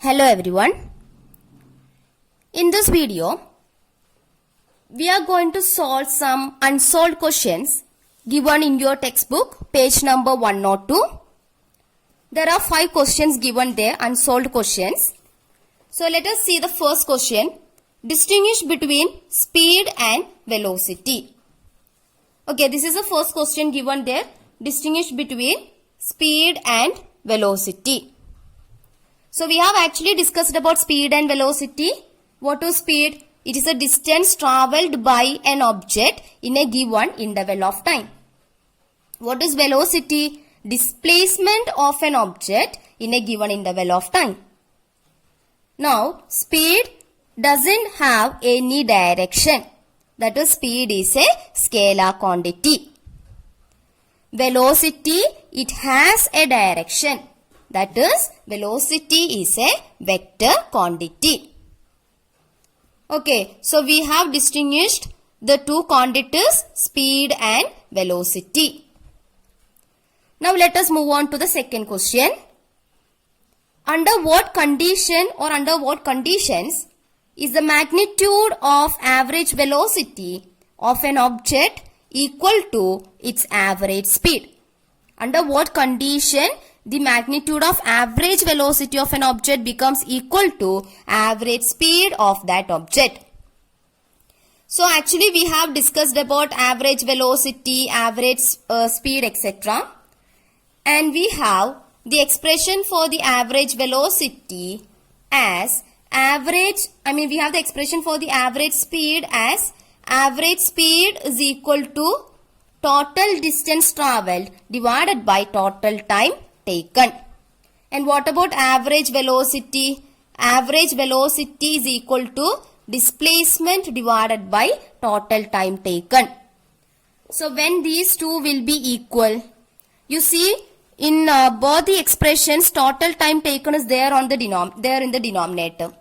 Hello everyone. In this video, we are going to solve some unsolved questions given in your textbook, page number 102. There are 5 questions given there, unsolved questions. So let us see the first question. Distinguish between speed and velocity. Okay, this is the first question given there. Distinguish between speed and velocity. So we have actually discussed about speed and velocity. What is speed? It is a distance travelled by an object in a given interval of time. What is velocity? Displacement of an object in a given interval of time. Now, speed doesn't have any direction. That is, speed is a scalar quantity. Velocity, it has a direction. That is, velocity is a vector quantity. Okay, so we have distinguished the two quantities, speed and velocity. Now let us move on to the second question. Under what condition or under what conditions is the magnitude of average velocity of an object equal to its average speed? Under what condition the magnitude of average velocity of an object becomes equal to average speed of that object? So actually we have discussed about average velocity, average speed, etc. And we have the expression for the average velocity as we have the expression for the average speed as average speed is equal to total distance travelled divided by total time taken. And what about average velocity? Average velocity is equal to displacement divided by total time taken. So when these two will be equal, you see in both the expressions total time taken is there on the in the denominator.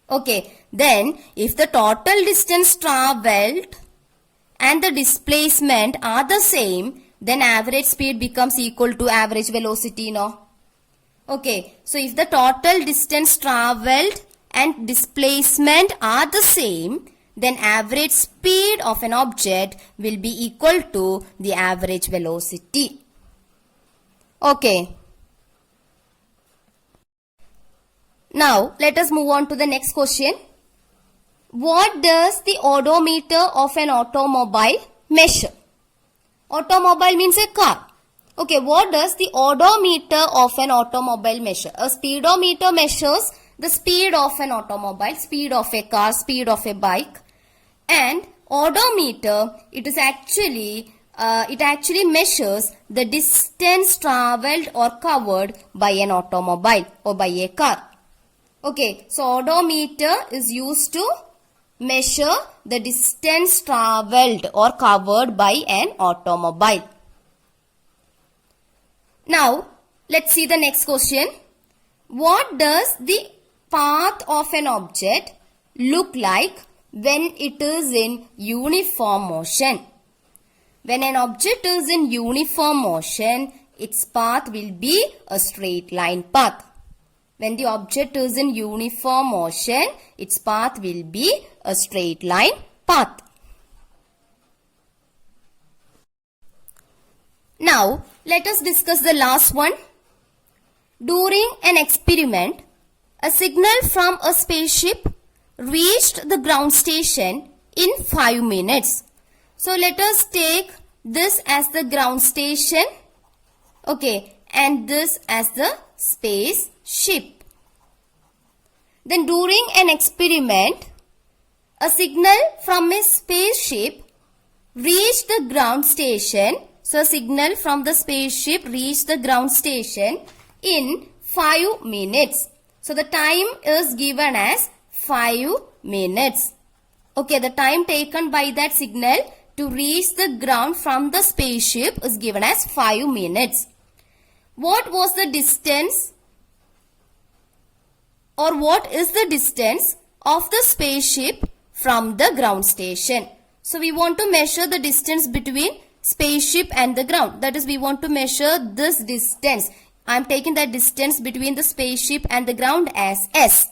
Okay, then if the total distance travelled and the displacement are the same, then average speed becomes equal to average velocity, no? Okay, so if the total distance travelled and displacement are the same, then average speed of an object will be equal to the average velocity. Okay. Now, let us move on to the next question. What does the odometer of an automobile measure? Automobile means a car. Okay, what does the odometer of an automobile measure? A speedometer measures the speed of an automobile, speed of a car, speed of a bike. And odometer, it actually measures the distance travelled or covered by an automobile or by a car. Okay, so odometer is used to measure the distance travelled or covered by an automobile. Now, let's see the next question. What does the path of an object look like when it is in uniform motion? When an object is in uniform motion, its path will be a straight line path. When the object is in uniform motion, its path will be a straight line path. Now, let us discuss the last one. During an experiment, a signal from a spaceship reached the ground station in 5 minutes. So, let us take this as the ground station, okay, and this as the spaceship. Then during an experiment, a signal from a spaceship reached the ground station. So, a signal from the spaceship reached the ground station in 5 minutes. So, the time is given as 5 minutes. Okay, the time taken by that signal to reach the ground from the spaceship is given as 5 minutes. What was the distance or what is the distance of the spaceship from the ground station? So, we want to measure the distance between spaceship and the ground. That is, we want to measure this distance. I am taking the distance between the spaceship and the ground as s.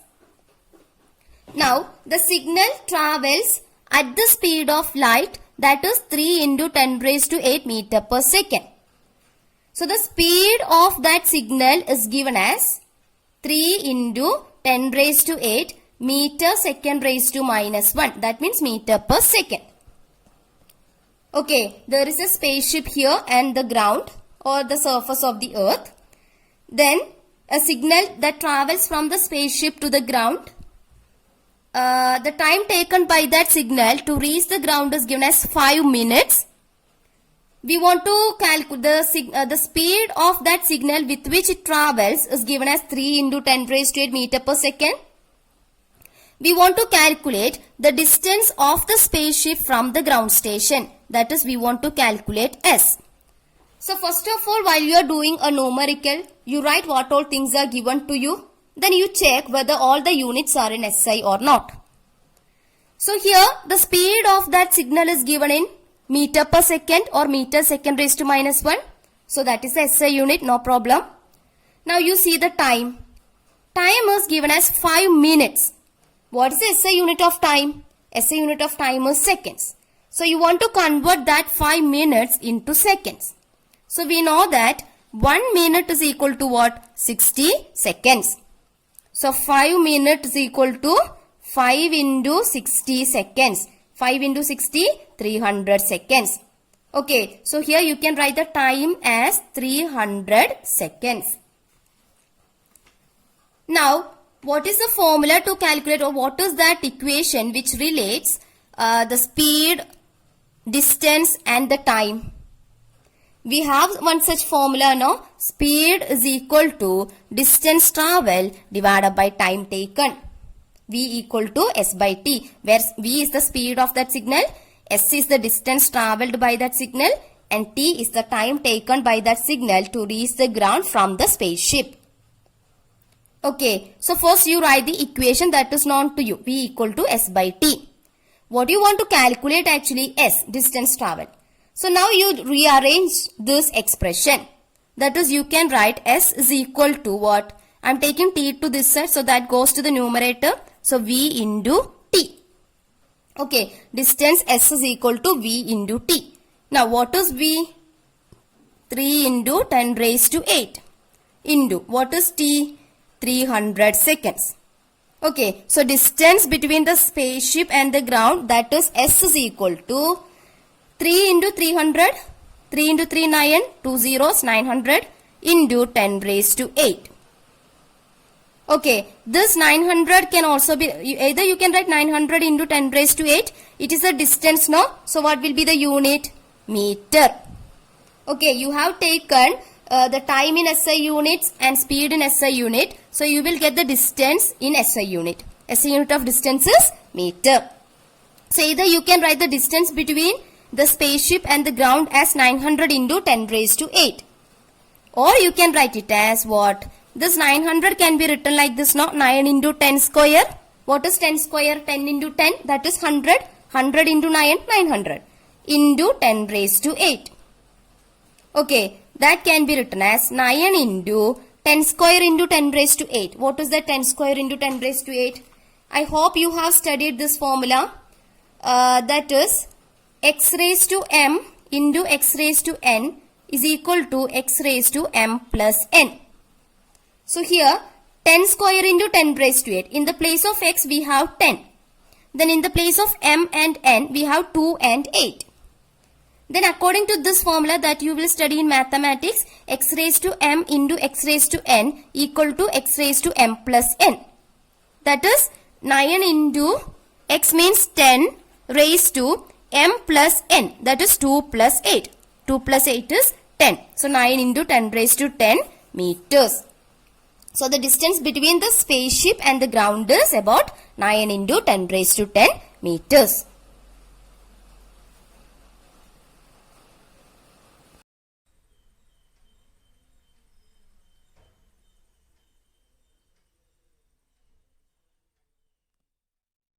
Now, the signal travels at the speed of light, that is 3 into 10 raised to 8 meter per second. So, the speed of that signal is given as 3 into 10 raised to 8 meter second raised to minus 1. That means meter per second. Okay, there is a spaceship here and the ground or the surface of the earth. Then, a signal that travels from the spaceship to the ground. The time taken by that signal to reach the ground is given as 5 minutes. We want to calculate the speed of that signal with which it travels is given as 3 into 10 raised to 8 meter per second. We want to calculate the distance of the spaceship from the ground station. That is, we want to calculate s. So first of all, while you are doing a numerical, you write what all things are given to you. Then you check whether all the units are in SI or not. So here the speed of that signal is given in meter per second or meter second raised to minus 1. So that is the SI unit, no problem. Now you see the time. Time is given as 5 minutes. What is the SI unit of time? SI unit of time is seconds. So you want to convert that 5 minutes into seconds. So we know that 1 minute is equal to what? 60 seconds. So 5 minutes is equal to 5 into 60 seconds. 5 into 60, 300 seconds. Okay, so here you can write the time as 300 seconds. Now, what is the formula to calculate, or what is that equation which relates the speed, distance and the time? We have one such formula, no? Speed is equal to distance traveled divided by time taken. V equal to S by T, where V is the speed of that signal, S is the distance traveled by that signal, and T is the time taken by that signal to reach the ground from the spaceship. Okay, so first you write the equation that is known to you, V equal to S by T. What you want to calculate actually? S, distance traveled. So now you rearrange this expression. That is, you can write S is equal to what? I am taking T to this side, so that goes to the numerator. So V into T. Okay, distance S is equal to V into T. Now what is V? 3 into 10 raised to 8 into what is T? 300 seconds. Okay, so distance between the spaceship and the ground, that is S is equal to 3 into 300, 3 into 3 9, 2 zeros 900 into 10 raised to 8. Okay, this 900 can also be, either you can write 900 into 10 raised to 8. It is a distance, no? So what will be the unit? Meter. Okay, you have taken the time in SI units and speed in SI unit. So you will get the distance in SI unit. SI unit of distance is meter. So either you can write the distance between the spaceship and the ground as 900 into 10 raised to 8. Or you can write it as what? This 900 can be written like this, no? 9 into 10 square. What is 10 square? 10 into 10, that is 100. 100 into 9, 900. Into 10 raised to 8. Okay, that can be written as 9 into 10 square into 10 raised to 8. What is that 10 square into 10 raised to 8? I hope you have studied this formula. That is x raised to m into x raised to n is equal to x raised to m plus n. So here 10 square into 10 raised to 8. In the place of x we have 10. Then in the place of m and n we have 2 and 8. Then according to this formula that you will study in mathematics, x raised to m into x raised to n equal to x raised to m plus n. That is 9 into x means 10 raised to m plus n, that is 2 plus 8. 2 plus 8 is 10. So 9 into 10 raised to 10 meters. So the distance between the spaceship and the ground is about 9 into 10 raised to 10 meters.